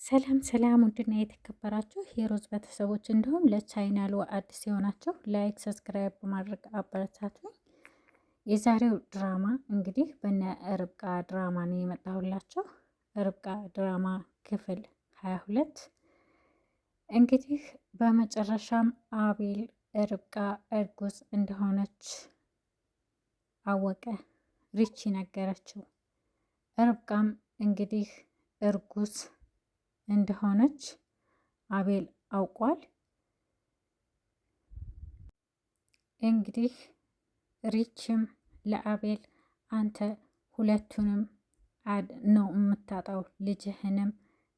ሰላም ሰላም፣ ውድና የተከበራችሁ የሮዝ ቤተሰቦች እንዲሁም ለቻናሉ አዲስ የሆናችሁ ላይክ፣ ሰብስክራይብ በማድረግ አበረታቱኝ። የዛሬው ድራማ እንግዲህ በነ ርብቃ ድራማ ነው የመጣሁላችሁ። ርብቃ ድራማ ክፍል 22። እንግዲህ በመጨረሻም አቤል ርብቃ እርጉዝ እንደሆነች አወቀ። ሪቺ ነገረችው። ርብቃም እንግዲህ እርጉዝ እንደሆነች አቤል አውቋል። እንግዲህ ሪችም ለአቤል አንተ ሁለቱንም ነው የምታጣው፣ ልጅህንም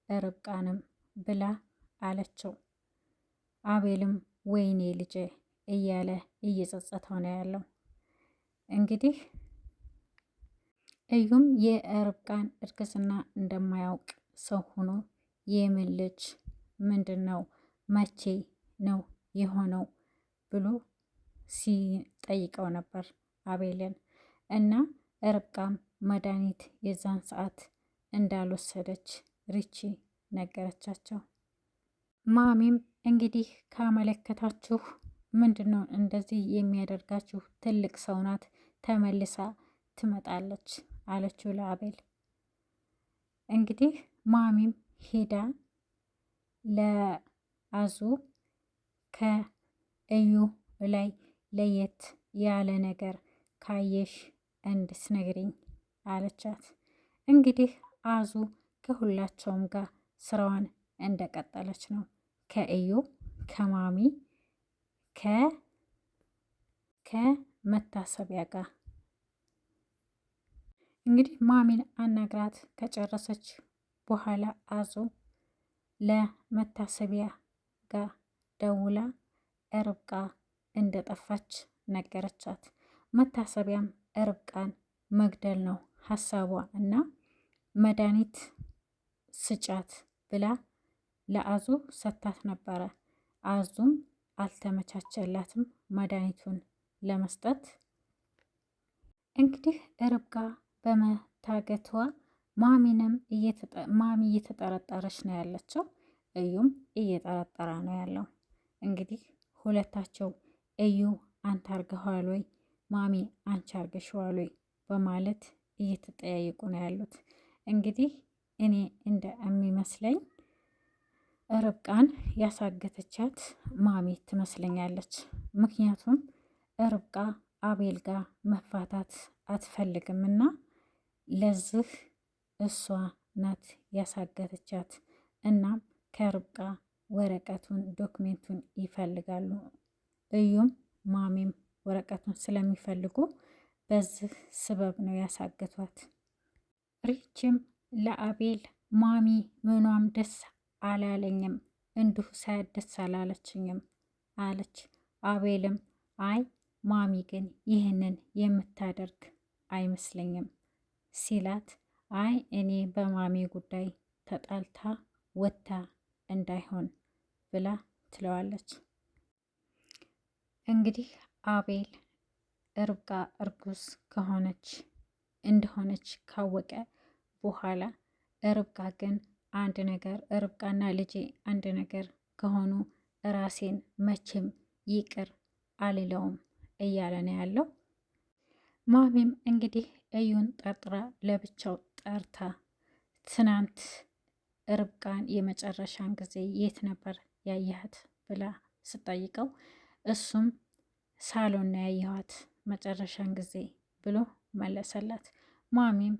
ርብቃንም ብላ አለችው። አቤልም ወይኔ ልጄ እያለ እየጸጸተው ነው ያለው። እንግዲህ እዩም የርብቃን እርግዝና እንደማያውቅ ሰው ሆኖ የምን ልጅ ምንድን ነው መቼ ነው የሆነው ብሎ ሲጠይቀው ነበር አቤልን። እና ርብቃም መድኃኒት የዛን ሰዓት እንዳልወሰደች ሪቺ ነገረቻቸው። ማሚም እንግዲህ ካመለከታችሁ ምንድን ነው እንደዚህ የሚያደርጋችሁ? ትልቅ ሰው ናት፣ ተመልሳ ትመጣለች አለችው ለአቤል። እንግዲህ ማሚም ሄዳ ለአዙ ከእዩ ላይ ለየት ያለ ነገር ካየሽ እንድትነግሪኝ አለቻት። እንግዲህ አዙ ከሁላቸውም ጋር ስራዋን እንደቀጠለች ነው። ከእዩ ከማሚ ከመታሰቢያ ጋር እንግዲህ ማሚን አናግራት ከጨረሰች በኋላ አዙ ለመታሰቢያ ጋር ደውላ ርብቃ እንደጠፋች ነገረቻት። መታሰቢያም ርብቃን መግደል ነው ሀሳቧ እና መድኃኒት ስጫት ብላ ለአዙ ሰታት ነበረ። አዙም አልተመቻቸላትም መድኃኒቱን ለመስጠት። እንግዲህ ርብቃ በመታገቷ ማሚ እየተጠረጠረች ነው ያለችው። እዩም እየጠረጠረ ነው ያለው። እንግዲህ ሁለታቸው እዩ አንተ አርገኸዋል ወይ፣ ማሚ አንቺ አርገሽዋል ወይ በማለት እየተጠያየቁ ነው ያሉት። እንግዲህ እኔ እንደሚመስለኝ ርብቃን ያሳገተቻት ማሚ ትመስለኛለች። ምክንያቱም ርብቃ አቤል ጋር መፋታት አትፈልግምና ለዚህ እሷ ናት ያሳገተቻት። እናም ከርብቃ ወረቀቱን ዶክሜንቱን ይፈልጋሉ። እዩም ማሚም ወረቀቱን ስለሚፈልጉ በዚህ ስበብ ነው ያሳገቷት። ሪችም ለአቤል ማሚ ምኗም ደስ አላለኝም፣ እንዲሁ ሳያት ደስ አላለችኝም አለች። አቤልም አይ ማሚ ግን ይህንን የምታደርግ አይመስለኝም ሲላት፣ አይ እኔ በማሚ ጉዳይ ተጣልታ ወታ እንዳይሆን ብላ ትለዋለች። እንግዲህ አቤል ርብቃ እርጉዝ እንደሆነች ካወቀ በኋላ ርብቃ ግን አንድ ነገር ርብቃና ልጄ አንድ ነገር ከሆኑ ራሴን መቼም ይቅር አልለውም እያለ ነው ያለው። ማሚም እንግዲህ እዩን ጠርጥራ ለብቻው ጠርታ ትናንት ርብቃን የመጨረሻን ጊዜ የት ነበር ያየሃት ብላ ስጠይቀው እሱም ሳሎን ነው ያየኋት መጨረሻን ጊዜ ብሎ መለሰላት። ማሚም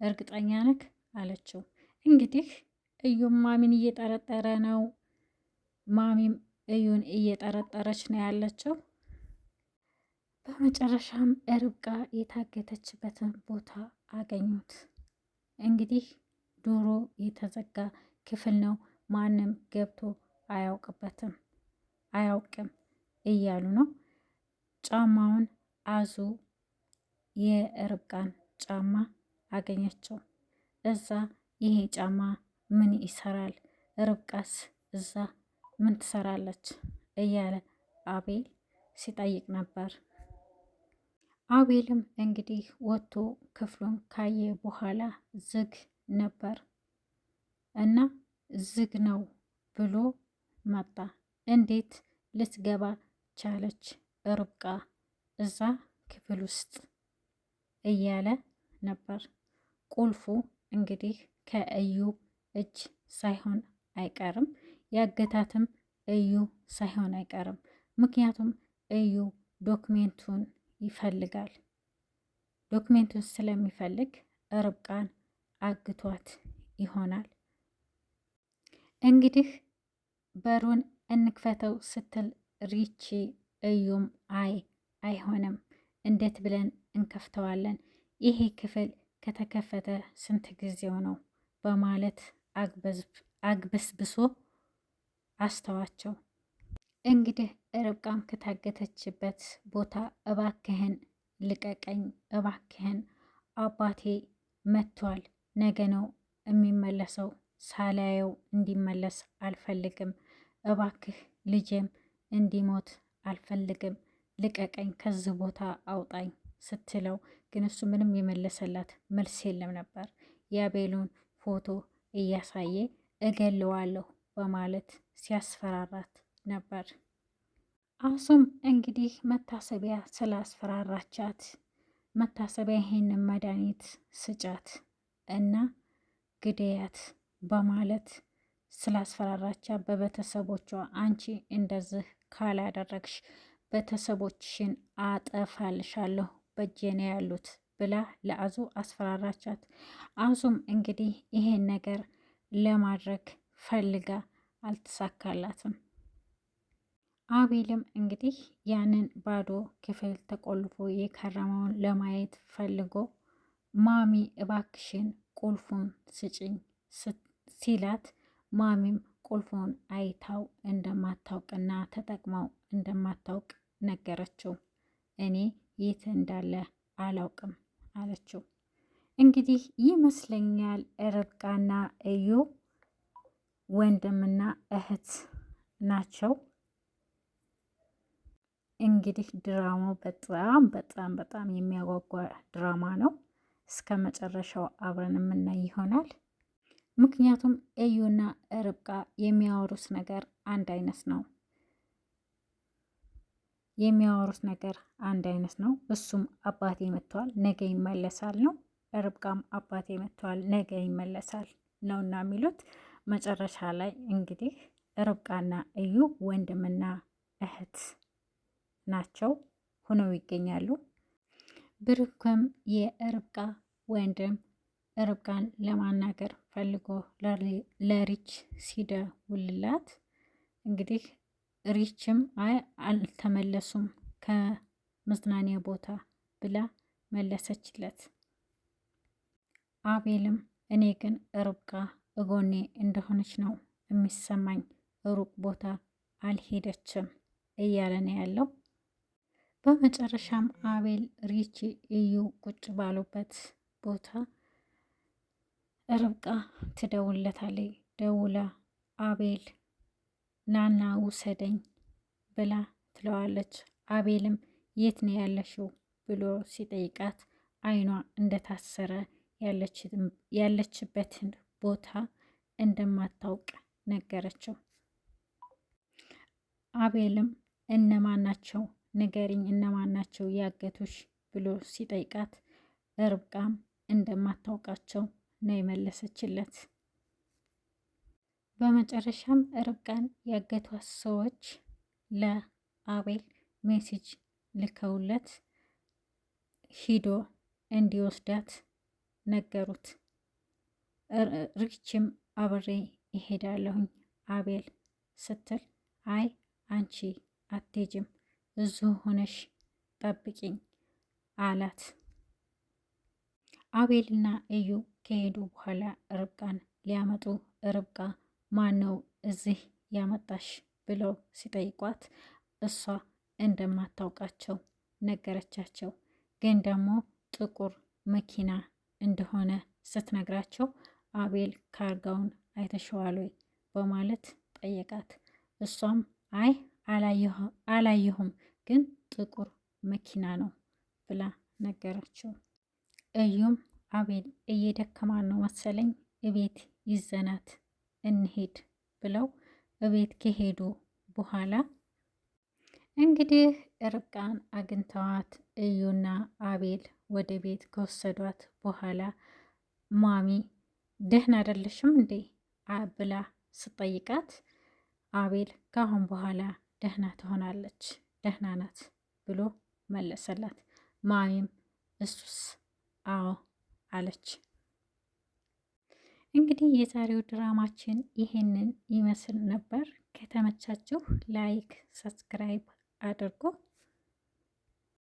እርግጠኛ ነክ አለችው። እንግዲህ እዩም ማሚን እየጠረጠረ ነው፣ ማሚም እዩን እየጠረጠረች ነው ያለችው። በመጨረሻም ርብቃ የታገተችበትን ቦታ አገኙት። እንግዲህ ዶሮ የተዘጋ ክፍል ነው፣ ማንም ገብቶ አያውቅም እያሉ ነው። ጫማውን አዙ የርብቃን ጫማ አገኘችው። እዛ ይሄ ጫማ ምን ይሰራል? ርብቃስ እዛ ምን ትሰራለች? እያለ አቤል ሲጠይቅ ነበር። አቤልም እንግዲህ ወጥቶ ክፍሉን ካየ በኋላ ዝግ ነበር እና ዝግ ነው ብሎ መጣ። እንዴት ልትገባ ቻለች ርብቃ እዛ ክፍል ውስጥ እያለ ነበር። ቁልፉ እንግዲህ ከእዩ እጅ ሳይሆን አይቀርም፣ ያገታትም እዩ ሳይሆን አይቀርም። ምክንያቱም እዩ ዶክሜንቱን ይፈልጋል። ዶክሜንቱን ስለሚፈልግ ርብቃን አግቷት ይሆናል። እንግዲህ በሩን እንክፈተው ስትል ሪቺ እዩም አይሆንም፣ እንዴት ብለን እንከፍተዋለን? ይሄ ክፍል ከተከፈተ ስንት ጊዜው ነው? በማለት አግበስብሶ አስተዋቸው። እንግዲህ ርብቃም ከታገተችበት ቦታ እባክህን ልቀቀኝ፣ እባክህን አባቴ መጥቷል፣ ነገ ነው የሚመለሰው፣ ሳላየው እንዲመለስ አልፈልግም፣ እባክህ ልጄም እንዲሞት አልፈልግም፣ ልቀቀኝ፣ ከዚህ ቦታ አውጣኝ ስትለው ግን እሱ ምንም የመለሰላት መልስ የለም ነበር። የአቤሉን ፎቶ እያሳየ እገለዋለሁ በማለት ሲያስፈራራት ነበር። አሱም እንግዲህ መታሰቢያ ስላስፈራራቻት መታሰቢያ ይሄንን መድኃኒት ስጫት እና ግደያት በማለት ስላስፈራራቻት በቤተሰቦቿ አንቺ እንደዚህ ካላደረግሽ ቤተሰቦችሽን አጠፋልሻለሁ በእጄ ነው ያሉት ብላ ለአዙ አስፈራራቻት። አዙም እንግዲህ ይሄን ነገር ለማድረግ ፈልጋ አልተሳካላትም። አቤልም እንግዲህ ያንን ባዶ ክፍል ተቆልፎ የከረመውን ለማየት ፈልጎ ማሚ እባክሽን ቁልፉን ስጭኝ ሲላት ማሚም ቁልፉን አይታው እንደማታውቅና ተጠቅመው እንደማታውቅ ነገረችው። እኔ የት እንዳለ አላውቅም አለችው። እንግዲህ ይመስለኛል ርብቃና እዩ ወንድምና እህት ናቸው። እንግዲህ ድራማው በጣም በጣም በጣም የሚያጓጓ ድራማ ነው። እስከ መጨረሻው አብረን የምናይ ይሆናል። ምክንያቱም እዩና ርብቃ የሚያወሩት ነገር አንድ አይነት ነው። እሱም አባቴ መጥቷል ነገ ይመለሳል ነው። ርብቃም አባቴ መጥቷል ነገ ይመለሳል ነውና የሚሉት። መጨረሻ ላይ እንግዲህ ርብቃና እዩ ወንድምና እህት ናቸው ሆነው ይገኛሉ። ብሩክም የርብቃ ወንድም ርብቃን ለማናገር ፈልጎ ለሪች ሲደውልላት እንግዲህ ሪችም አይ አልተመለሱም ከመዝናኛ ቦታ ብላ መለሰችለት። አቤልም እኔ ግን ርብቃ እጎኔ እንደሆነች ነው የሚሰማኝ፣ ሩቅ ቦታ አልሄደችም እያለ ነው ያለው። በመጨረሻም አቤል ሪቺ እዩ ቁጭ ባሉበት ቦታ ርብቃ ትደውልለታለች። ደውላ አቤል ናና ውሰደኝ ብላ ትለዋለች። አቤልም የት ነው ያለሽው ብሎ ሲጠይቃት አይኗ እንደታሰረ ያለችበትን ቦታ እንደማታውቅ ነገረችው። አቤልም እነማን ናቸው ንገሪኝ፣ እነማን ናቸው ያገቱሽ ብሎ ሲጠይቃት ርብቃም እንደማታውቃቸው ነው የመለሰችለት። በመጨረሻም ርብቃን ያገቷት ሰዎች ለአቤል ሜሴጅ ልከውለት ሂዶ እንዲወስዳት ነገሩት። ሪችም አብሬ ይሄዳለሁኝ አቤል ስትል አይ አንቺ አትሄጂም እዚሁ ሆነሽ ጠብቂኝ አላት። አቤልና እዩ ከሄዱ በኋላ ርብቃን ሊያመጡ ርብቃ ማነው እዚህ ያመጣሽ ብለው ሲጠይቋት እሷ እንደማታውቃቸው ነገረቻቸው። ግን ደግሞ ጥቁር መኪና እንደሆነ ስትነግራቸው አቤል ካርጋውን አይተሸዋል ወይ በማለት ጠየቃት። እሷም አይ አላየሁም፣ ግን ጥቁር መኪና ነው ብላ ነገረችው። እዩም አቤል እየደከማን ነው መሰለኝ እቤት ይዘናት እንሄድ ብለው እቤት ከሄዱ በኋላ እንግዲህ ርብቃን አግኝተዋት እዩና አቤል ወደ ቤት ከወሰዷት በኋላ ማሚ ደህና አይደለሽም እንዴ ብላ ስጠይቃት አቤል ከአሁን በኋላ ደህና ትሆናለች፣ ደህና ናት ብሎ መለሰላት። ማሚም እሱስ አዎ አለች። እንግዲህ የዛሬው ድራማችን ይሄንን ይመስል ነበር። ከተመቻችሁ ላይክ፣ ሰብስክራይብ አድርጎ